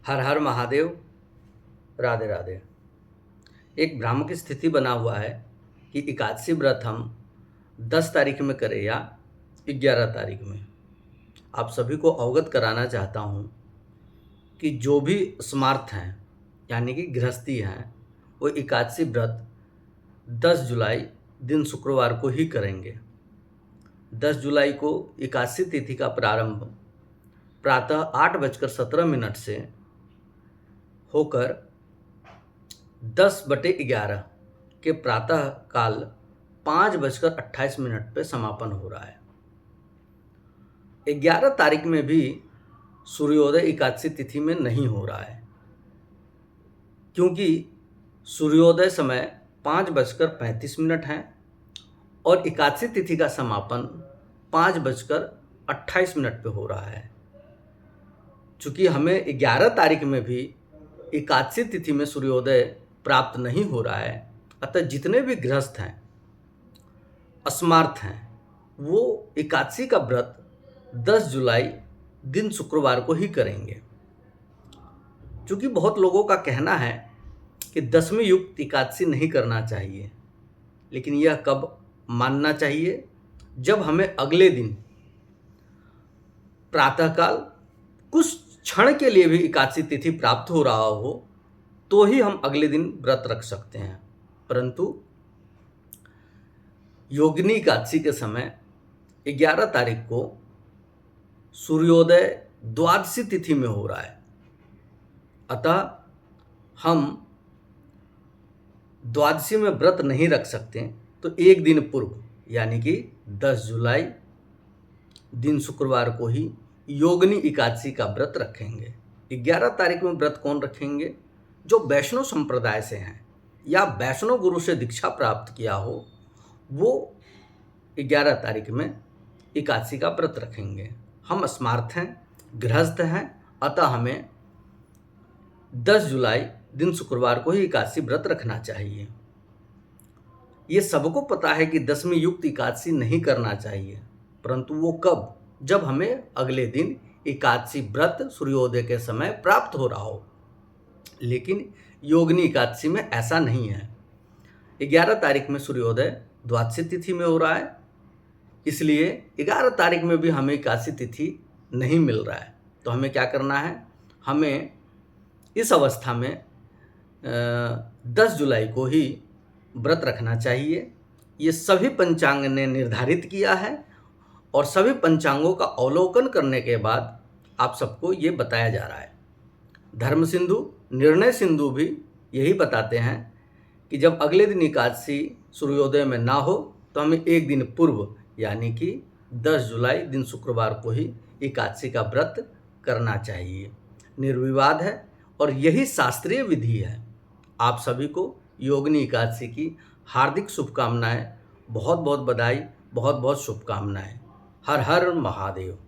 हर हर महादेव। राधे राधे। एक भ्रामक स्थिति बना हुआ है कि एकादशी व्रत हम 10 तारीख में करें या 11 तारीख में। आप सभी को अवगत कराना चाहता हूँ कि जो भी स्मार्थ हैं यानी कि गृहस्थी हैं वो एकादशी व्रत 10 जुलाई दिन शुक्रवार को ही करेंगे। 10 जुलाई को एकादशी तिथि का प्रारंभ प्रातः 8:17 से होकर 10/11 के प्रातः काल 5:28 पे समापन हो रहा है। 11 तारीख में भी सूर्योदय एकादशी तिथि में नहीं हो रहा है, क्योंकि सूर्योदय समय 5:35 है और एकादशी तिथि का समापन 5:28 पे हो रहा है। चूँकि हमें 11 तारीख में भी एकादशी तिथि में सूर्योदय प्राप्त नहीं हो रहा है, अतः जितने भी गृहस्थ हैं, अस्मार्थ हैं, वो एकादशी का व्रत 10 जुलाई दिन शुक्रवार को ही करेंगे। चूँकि बहुत लोगों का कहना है कि दशमी युक्त एकादशी नहीं करना चाहिए, लेकिन यह कब मानना चाहिए? जब हमें अगले दिन प्रातःकाल कुछ क्षण के लिए भी एकादशी तिथि प्राप्त हो रहा हो तो ही हम अगले दिन व्रत रख सकते हैं। परंतु योगिनी एकादशी के समय 11 तारीख को सूर्योदय द्वादशी तिथि में हो रहा है, अतः हम द्वादशी में व्रत नहीं रख सकते। तो एक दिन पूर्व यानी कि 10 जुलाई दिन शुक्रवार को ही योगिनी एकादशी का व्रत रखेंगे। 11 तारीख में व्रत कौन रखेंगे? जो वैष्णव संप्रदाय से हैं या वैष्णव गुरु से दीक्षा प्राप्त किया हो, वो 11 तारीख में एकादशी का व्रत रखेंगे। हम स्मार्थ हैं, गृहस्थ हैं, अतः हमें 10 जुलाई दिन शुक्रवार को ही एकादशी व्रत रखना चाहिए। ये सबको पता है कि दशमी युक्त एकादशी नहीं करना चाहिए, परंतु वो कब? जब हमें अगले दिन एकादशी व्रत सूर्योदय के समय प्राप्त हो रहा हो। लेकिन योगिनी एकादशी में ऐसा नहीं है। 11 तारीख में सूर्योदय द्वादशी तिथि में हो रहा है, इसलिए 11 तारीख में भी हमें एकादशी तिथि नहीं मिल रहा है। तो हमें क्या करना है? हमें इस अवस्था में 10 जुलाई को ही व्रत रखना चाहिए। ये सभी पंचांग ने निर्धारित किया है और सभी पंचांगों का अवलोकन करने के बाद आप सबको ये बताया जा रहा है। धर्म सिंधु, निर्णय सिंधु भी यही बताते हैं कि जब अगले दिन एकादशी सूर्योदय में ना हो तो हमें एक दिन पूर्व यानी कि 10 जुलाई दिन शुक्रवार को ही एकादशी का व्रत करना चाहिए। निर्विवाद है और यही शास्त्रीय विधि है। आप सभी को योगिनी एकादशी की हार्दिक शुभकामनाएं, बहुत बहुत बधाई, बहुत बहुत शुभकामनाएं। हर हर महादेव।